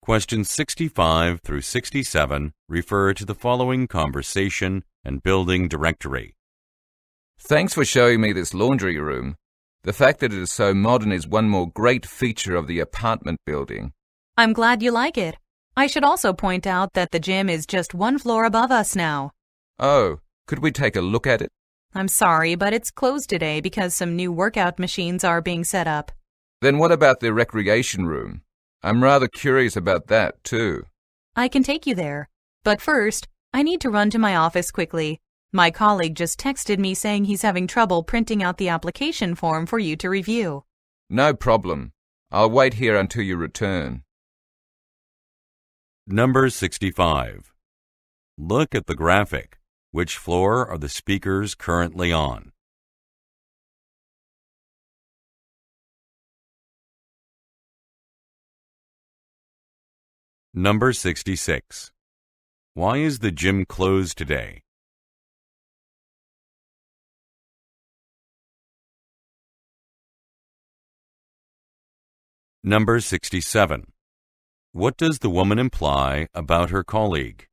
Questions 65 through 67 refer to the following conversation and building directory. Thanks for showing me this laundry room. The fact that it is so modern is one more great feature of the apartment building. I'm glad you like it. I should also point out that the gym is just one floor above us now. Oh, could we take a look at it? I'm sorry, but it's closed today because some new workout machines are being set up. Then what about the recreation room? I'm rather curious about that, too. I can take you there. But first, I need to run to my office quickly. My colleague just texted me saying he's having trouble printing out the application form for you to review. No problem. I'll wait here until you return. Number 65. Look at the graphic. Which floor are the speakers currently on? Number 66. Why is the gym closed today? Number 67. What does the woman imply about her colleague?